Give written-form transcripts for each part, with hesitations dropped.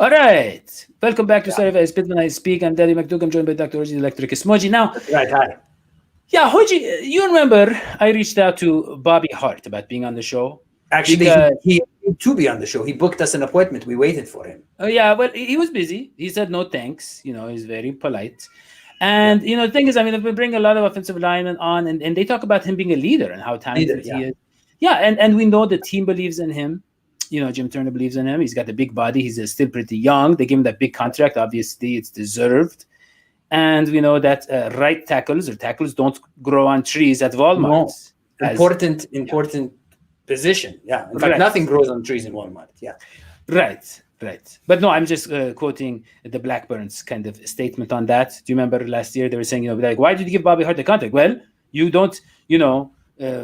All right. Welcome back to Sorry if I Spit When I Speak. I'm Daddy McDoug. I'm joined by Dr. Hoji Electric Smoji. Now, Right, hi. yeah, Hoji, you remember I reached out to Bobby Hart about being on the show? Actually, Because, he agreed to be on the show. He booked us an appointment. We waited for him. yeah, well, he was busy. He said no thanks. He's very polite. Yeah, And, the thing is, I mean, I've been bringing a lot of offensive linemen on, and they talk about him being a leader and how leader. talented he Yeah, is. Yeah, and we know the team believes in him. Jim Turner believes in him. He's got a big body. He's still pretty young. They gave him that big contract. Obviously, it's deserved. And we know that right tackles or tackles don't grow on trees at no, Walmart. important position. Yeah, in fact, Right, nothing grows on trees in Walmart. Yeah, right. But no, I'm just quoting the Blackburns kind of statement on that. Do you remember last year they were saying, like, why did you give Bobby Hart the contract? Well, you don't,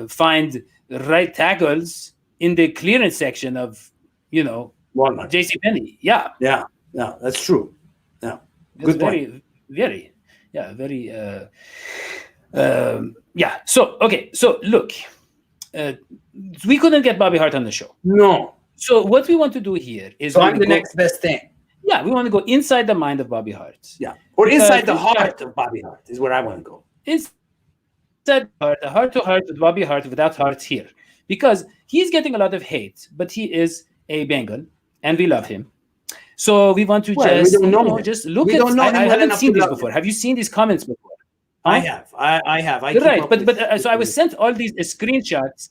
find right tackles in the clearance section of, Walmart. JCPenney. Yeah. Yeah, that's true. Yeah, That's good point. very, very, yeah. So, okay. So, look, we couldn't get Bobby Hart on the show. No, So, what we want to do here is so I'm the next best thing. yeah, we want to go inside the mind of Bobby Hart. Yeah, or Because inside the this guy- heart of Bobby Hart is where I want to go. Inside a heart to heart with Bobby Hart without Hart here. Because he's getting a lot of hate, but he is a Bengal and we love him. So we want to Well, we just, don't know him. just look We at don't know him I well haven't enough seen to these love before. him. Have you seen these comments before? I Huh? have. I have. I keep Right, up but with- so I was sent all these screenshots.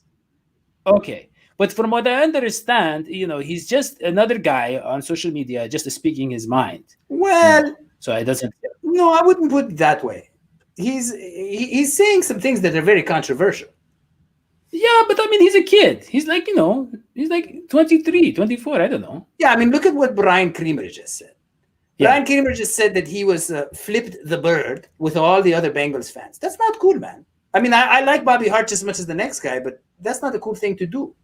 Okay, but from what I understand, he's just another guy on social media, just speaking his mind. Well, So it doesn't. no, I wouldn't put it that way. He's saying some things that are very controversial. Yeah, but I mean, he's a kid. He's like, he's like 23, 24. I don't know. Yeah, I mean, look at what Brian Creamer just said. Yeah. Brian Creamer just said that he was flipped the bird with all the other Bengals fans. That's not cool, man. I mean, I like Bobby Hart just as much as the next guy, but that's not a cool thing to do.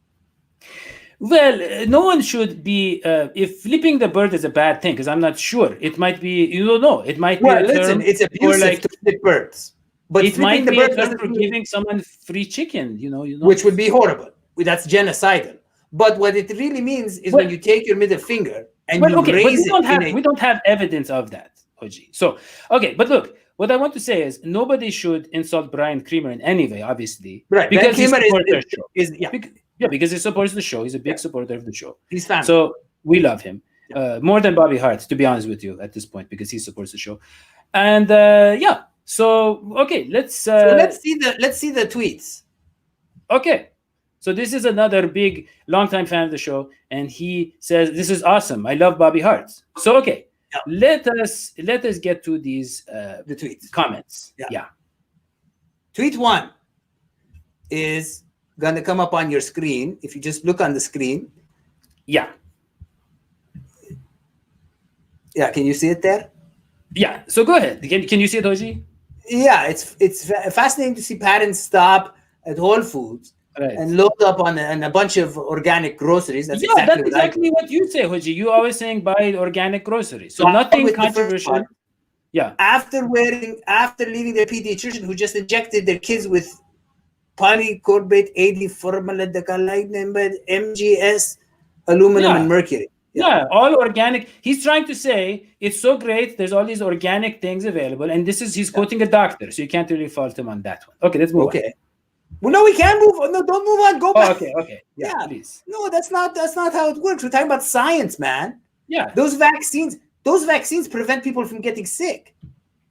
Well, no one should be. If flipping the bird is a bad thing, because I'm not sure. It might be. You don't know. It might be. Well, a term listen, it's for abusive to flip birds. But it flipping might the be a bird term doesn't for mean- giving someone free chicken. which would be horrible. That's genocidal. But what it really means is when you take your middle finger and Well, you okay, but raise we don't it have in a... we don't have evidence of that, Hoji. So, okay, but look, what I want to say is nobody should insult Brian Creamer in any way, obviously, Right, because he Creamer supports our show. yeah, Because he supports the show. He's a big supporter of the show. he's family. So we love him more than Bobby Hart, to be honest with you, at this point, because he supports the show. And yeah, so okay, let's So let's see the tweets. okay. So this is another big, longtime fan of the show, and he says, "This is awesome. I love Bobby Hart." So okay, let us get to these The tweets. comments. Yeah. Yeah. Tweet 1 is going to come up on your screen. If you just look on the screen. Yeah. Yeah, can you see it there? Yeah. So go ahead. Can you see it, Hoji? Yeah, it's fascinating to see parents stop at Whole Foods Right. and load up on a bunch of organic groceries. That's Yeah, that's what I do. exactly what you say, Hoji. You always saying buy organic groceries. So So nothing with the first controversial. one, Yeah. after leaving their pediatrician who just injected their kids with polycarbonate 80 formaldehyde, MGS, aluminum, Yeah. and mercury. Yeah, all organic. He's trying to say it's so great. There's all these organic things available, and he's quoting a doctor, so you can't really fault him on that one. Okay, let's move on. Okay. Well, no, we can't move on. No, don't move on. Go Oh, back. okay. Yeah, Yeah. please. No, that's not how it works. We're talking about science, man. Yeah. Those vaccines prevent people from getting sick.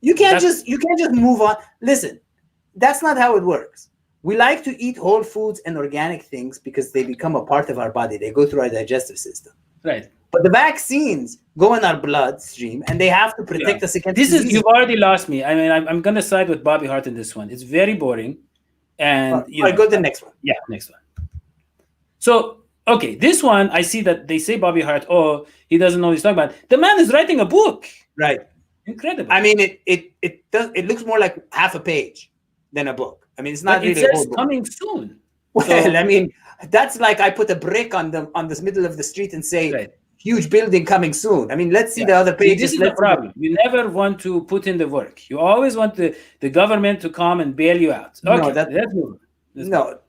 You can't just move on. Listen, that's not how it works. We like to eat whole foods and organic things because they become a part of our body. They go through our digestive system. Right. But the vaccines go in our bloodstream and they have to protect us against diseases. You've already lost me. I mean, I'm gonna side with Bobby Hart in this one. It's very boring. And All right, go to the next one. Yeah, next one. So okay, this one I see that they say Bobby Hart, oh, he doesn't know what he's talking about. The man is writing a book. Right. Incredible. I mean, it looks more like half a page than a book. I mean, it's not But it really a whole says book. coming soon. Well, So- I mean, that's like I put a brick on the middle of the street and say, Right. huge building coming soon. I mean, let's see the other See, pages. this is the problem. You never want to put in the work. You always want the government to come and bail you out. Okay, No, let's move on. Let's move on. No.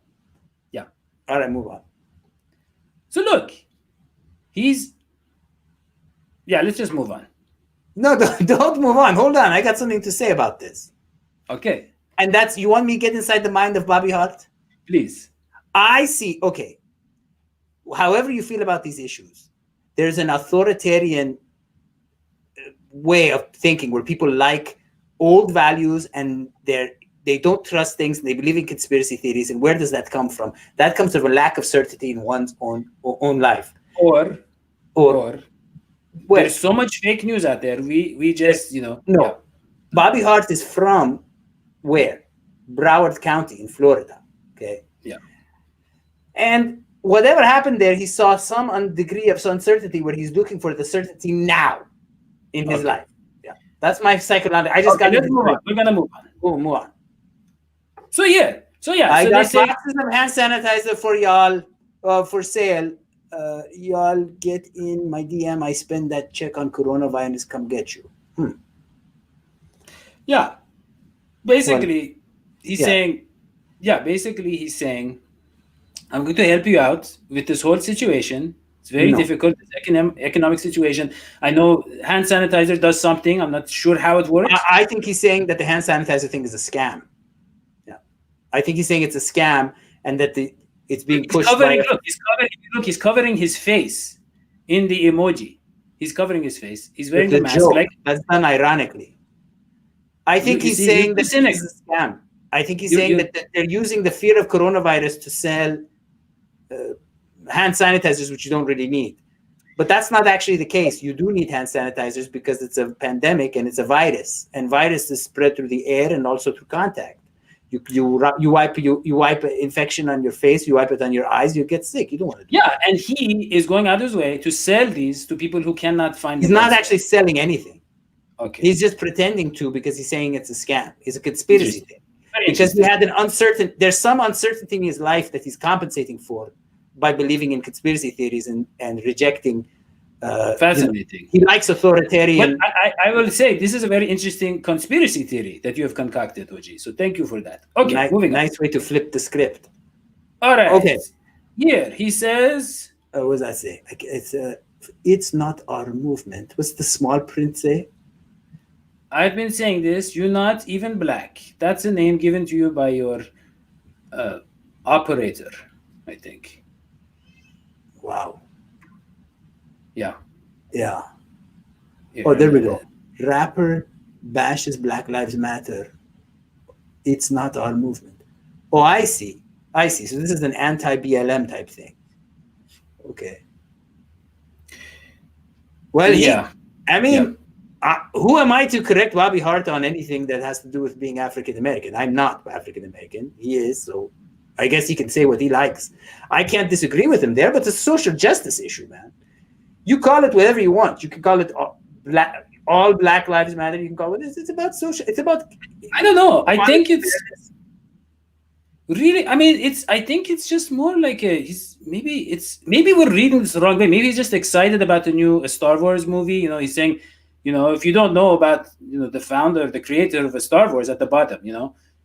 Yeah. All right, move on. So look, he's Yeah, let's just move on. No, don't move on. Hold on. I got something to say about this. Okay, And that's, you want me to get inside the mind of Bobby Hart? please. I see. Okay. However you feel about these issues, there's an authoritarian way of thinking where people like old values and they don't trust things and they believe in conspiracy theories. And where does that come from? That comes from a lack of certainty in one's own life. Or Or or well, there's so much fake news out there. We just no. yeah. Bobby Hart is from where? Broward County in Florida. Okay. Yeah. And whatever happened there, he saw some degree of uncertainty where he's looking for the certainty now in his life. Yeah. That's my psychological. I just got let's move on. We're gonna move on. move on. So yeah. I So got they say boxes of hand sanitizer for y'all for sale. Y'all get in my DM. I spend that check on coronavirus. Come get you. yeah. Basically, yeah. basically he's saying, I'm going to help you out with this whole situation. It's very difficult. It's economic situation. I know hand sanitizer does something. I'm not sure how it works. I think he's saying that the hand sanitizer thing is a scam. Yeah, I think he's saying it's a scam and that it's being pushed. He's covering his face in the emoji. He's covering his face. He's wearing the mask. Joke. That's done ironically. I think he's saying that it's a scam. I think he's saying that they're using the fear of coronavirus to sell hand sanitizers, which you don't really need. But that's not actually the case. You do need hand sanitizers because it's a pandemic and it's a virus, and viruses spread through the air and also through contact. You wipe infection on your face, you wipe it on your eyes, you get sick. You don't want to do that. And he is going out of his way to sell these to people who cannot find. He's not actually selling anything. Okay. He's just pretending to because he's saying it's a scam. It's a conspiracy thing. Because he had there's some uncertainty in his life that he's compensating for by believing in conspiracy theories and rejecting. Fascinating. He likes authoritarian. But I will say this is a very interesting conspiracy theory that you have concocted, Oji. So thank you for that. Okay, moving on. Nice way to flip the script. All right. Okay. Here he says. What does that say? It's not our movement. What's the small print say? I've been saying this. You're not even black. That's a name given to you by your operator, I think. Wow. Yeah. Oh, there we go. Rapper bashes Black Lives Matter. It's not our movement. Oh, I see. So this is an anti-BLM type thing. Okay. Well, who am I to correct Bobby Hart on anything that has to do with being African American? I'm not African American. He is, so I guess he can say what he likes. I can't disagree with him there, but it's a social justice issue, man. You call it whatever you want. You can call it all Black Lives Matter. You can call it. It's about social. It's about. I don't know. I think it's really. I mean, I think it's just more like maybe we're reading this the wrong way. Maybe he's just excited about the new Star Wars movie. He's saying, if you don't know about the founder, the creator of Star Wars at the bottom,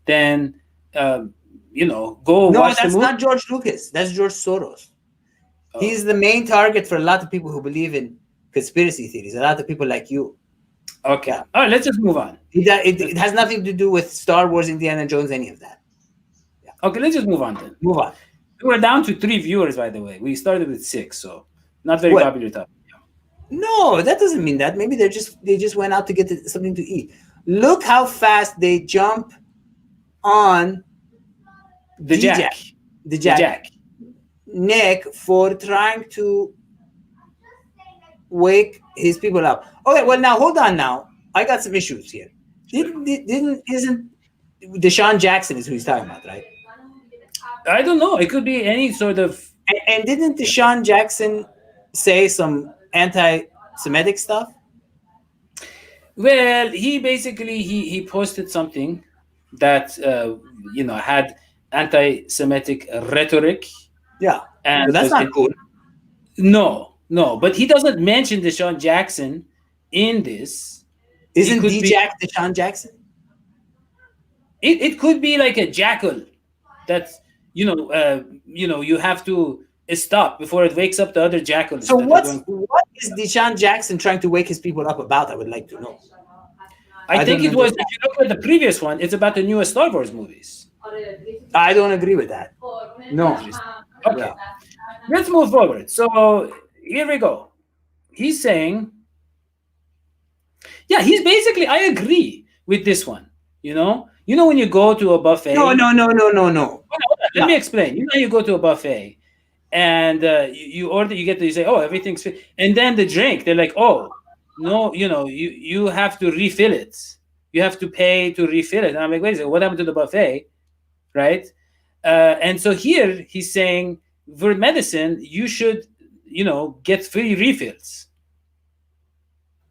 then go watch the movie. No, that's not George Lucas. That's George Soros. He's the main target for a lot of people who believe in conspiracy theories. A lot of people like you. Okay. Yeah. All right, let's just move on. It has nothing to do with Star Wars, Indiana Jones, any of that. Yeah. Okay, let's just move on then. Move on. We're down to 3 viewers, by the way. We started with 6, so not very popular topic. No, that doesn't mean that. Maybe they just went out to get something to eat. Look how fast they jump on the Jack. Nick for trying to wake his people up. Okay, well now hold on. Now I got some issues here. Isn't Deshaun Jackson is who he's talking about, right? I don't know. It could be any sort of. And didn't Deshaun Jackson say some anti-Semitic stuff? Well, he basically he posted something that had anti-Semitic rhetoric. Yeah, and but that's not good. No, but he doesn't mention Deshaun Jackson in this. Isn't D-Jack Deshaun Jackson? It could be like a jackal. That's you have to stop before it wakes up the other jackals So that are going. what is Deshaun Jackson trying to wake his people up about? I would like to know. I I think don't it was. If understand. you look at the previous one, it's about the newest Star Wars movies. I don't agree with that. No. Interesting. Yeah. Okay, let's move forward. So here we go. He's saying, yeah, he's basically. I agree with this one. When you go to a No, buffet. no, no, no, no, no. Hold on, let No. me explain. You go to a buffet, and you order. You say, oh, everything's fit, and then the drink. They're like, oh, no, you have to refill it. You have to pay to refill it. And I'm like, wait a second, what happened to the buffet, right? And so here he's saying for medicine, you should, get free refills.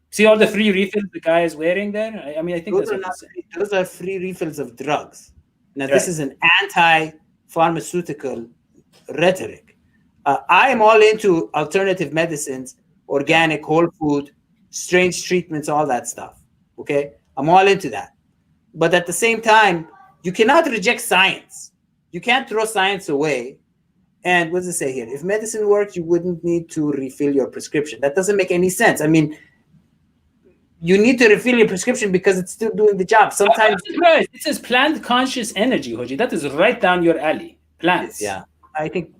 See all the free refills the guy is wearing there? I mean, I think Those that's are what not he's saying. free. Those are free refills of drugs. Now, this Right. is an anti-pharmaceutical rhetoric. I am all into alternative medicines, organic, whole food, strange treatments, all that stuff. Okay, I'm all into that. But at the same time, you cannot reject science. You can't throw science away. And what does it say here? If medicine works, you wouldn't need to refill your prescription. That doesn't make any sense. I mean, you need to refill your prescription because it's still doing the job. Sometimes, Right. It says plant conscious energy, Hoji. That is right down your alley. Plants. yeah, I think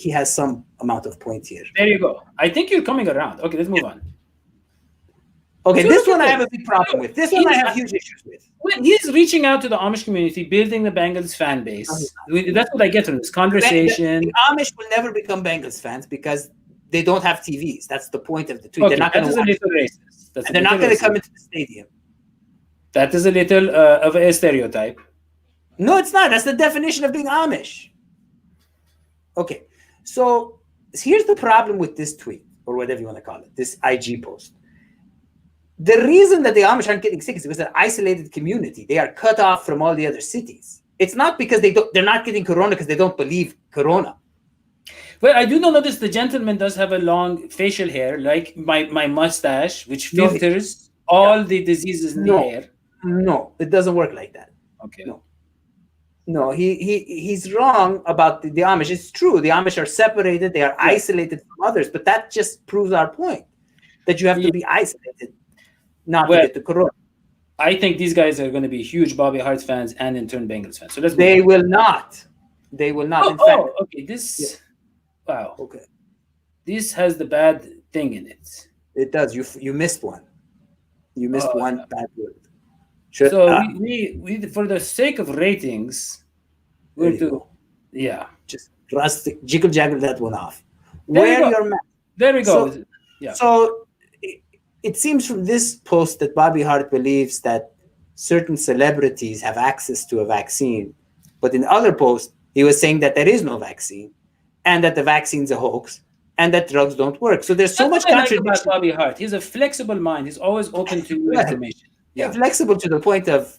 he has some amount of point here. There you go. I think you're coming around. Okay, let's move on. Okay, So this look one at I have this. a big problem with. This one I have huge issues with. When he's reaching out to the Amish community, building the Bengals fan base. That's what I get from this conversation. The Amish will never become Bengals fans because they don't have TVs. That's the point of the tweet. Okay, They're not that going is to a watch. little racist. That's And they're not going to come into the stadium. That is a little of a stereotype. No, it's not. That's the definition of being Amish. Okay, so here's the problem with this tweet, or whatever you want to call it, this IG post. The reason that the Amish aren't getting sick is because they're an isolated community. They are cut off from all the other cities. It's not because they're not getting corona because they don't believe corona. Well, I do notice the gentleman does have a long facial hair, like my mustache, which filters all the diseases in the hair. No, it doesn't work like that. Okay. No, he's wrong about the Amish. It's true. The Amish are separated. They are isolated from others. But that just proves our point, that you have to be isolated not to get the corona. I think these guys are going to be huge Bobby Hart fans and in turn Bengals fans. So let's. They will not. They will not. In fact, okay. This. Wow. Okay. This has the bad thing in it. It does. You missed one. You missed one bad word. So we for the sake of ratings, we'll do. Yeah. Just jiggle jaggle that one off. There we go. So it seems from this post that Bobby Hart believes that certain celebrities have access to a vaccine, but in other posts he was saying that there is no vaccine, and that the vaccine's a hoax, and that drugs don't work. So there's so much contradiction about Bobby Hart. He's a flexible mind. He's always open to new information. Yeah, flexible to the point of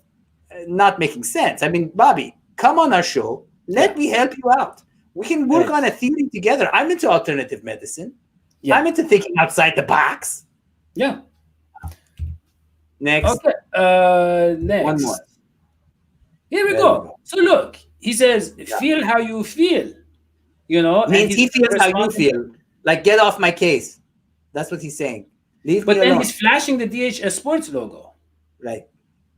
not making sense. I mean, Bobby, come on our show. Let me help you out. We can work on a theory together. I'm into alternative medicine. Yeah. I'm into thinking outside the box. Yeah. Next. Okay. Next. One more. Here we go. So look, he says, feel how you feel. Means he feels how you feel. Like, get off my case. That's what he's saying. Leave me alone. But then he's flashing the DHS Sports logo. Right.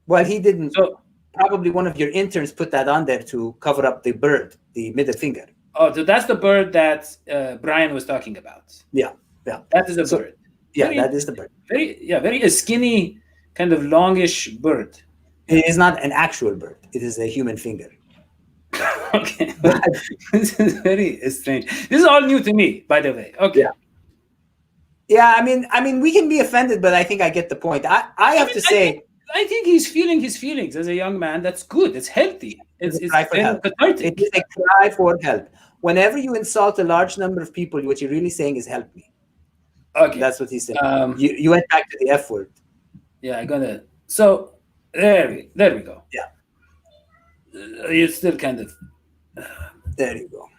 Well, he didn't. So probably one of your interns put that on there to cover up the bird, the middle finger. Oh, so that's the bird that Brian was talking about. Yeah. That is a bird. Yeah, that is the bird. Very skinny, kind of longish bird. It is not an actual bird. It is a human finger. Okay. This is very strange. This is all new to me, by the way. Okay. Yeah, I mean, we can be offended, but I think I get the point. I have to say, I think he's feeling his feelings as a young man. That's good. It's healthy. It's cathartic. It is a cry for help. Whenever you insult a large number of people, what you're really saying is "help me." Okay, that's what he said. You went back to the F word. Yeah, I gotta. So there we go. Yeah, it's still kind of. There you go.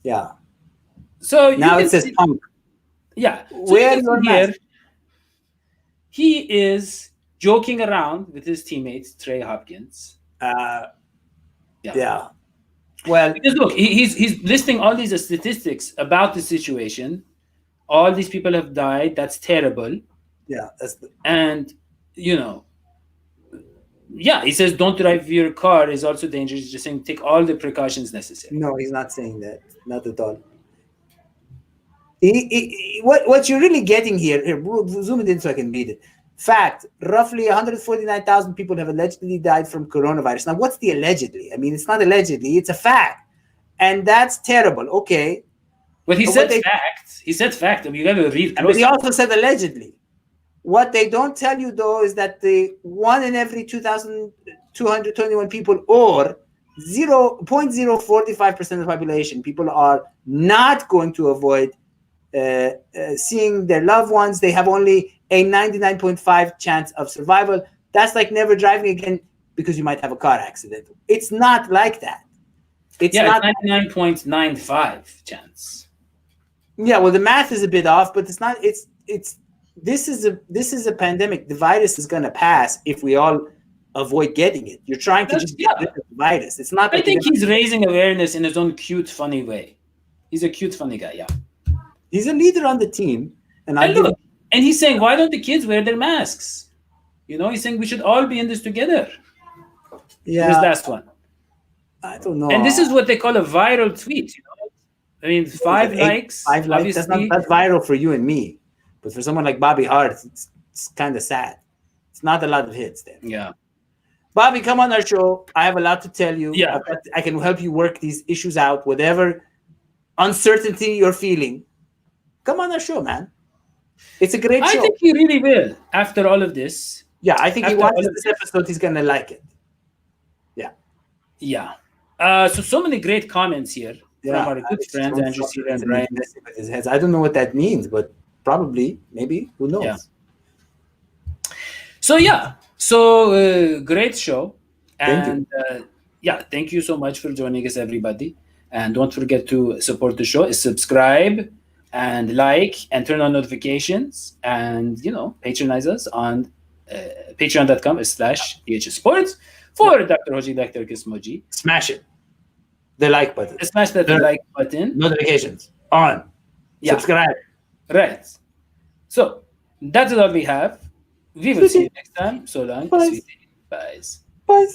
Yeah. So now it says punk. Yeah. So where your here? He is joking around with his teammates, Trey Hopkins. Yeah. Well, Because look, he's listing all these statistics about the situation. All these people have died. That's terrible. yeah, And you know, yeah, he says don't drive your car is also dangerous. He's just saying take all the precautions necessary. no, he's not saying that. Not at all. What you're really getting here, zoom it in so I can read it. Fact, roughly 149,000 people have allegedly died from coronavirus. Now, what's the allegedly? I mean, it's not allegedly, it's a fact. And that's terrible. Okay. But he But said fact. He said fact. I mean, you got to read but closely. he also said allegedly. What they don't tell you, though, is that the 1 in every 2,221 people, or 0.045% of the population, people are not going to avoid seeing their loved ones. They have only a 99.5 chance of survival. That's like never driving again because you might have a car accident. It's not like that. It's not 99.95 chance. Yeah, well, the math is a bit off, but it's not. This is a pandemic. The virus is going to pass if we all avoid getting it. You're trying to just get rid of the virus. It's not. I think he's raising awareness in his own cute, funny way. He's a cute, funny guy. Yeah. He's a leader on the team, and and he's saying, why don't the kids wear their masks? He's saying we should all be in this together. Yeah. This last one. I don't know. And this is what they call a viral tweet. I mean, 5 likes. 5 likes. That's viral for you and me, but for someone like Bobby Hart, it's kind of sad. It's not a lot of hits there. Yeah. Bobby, come on our show. I have a lot to tell you. Yeah. I can help you work these issues out. Whatever uncertainty you're feeling, come on our show, man. It's a great show. I think he really will after all of this. Yeah, I think he watches this episode. He's going to like it. Yeah. Yeah. So many great comments here from our good friends, Andrew Cedar and Brian. I don't know what that means, but probably, maybe, who knows? Yeah. So, great show. And thank you so much for joining us, everybody. And don't forget to support the show. Subscribe and like and turn on notifications and, patronize us on patreon.com/DHS Sports for Dr. Hoji, Dr. Kismoji. Smash it. The like button. Smash that like button. Notifications on. Yeah. Subscribe. Right. So, that's all we have. We will see you next time. So long. Bye. Bye. Bye.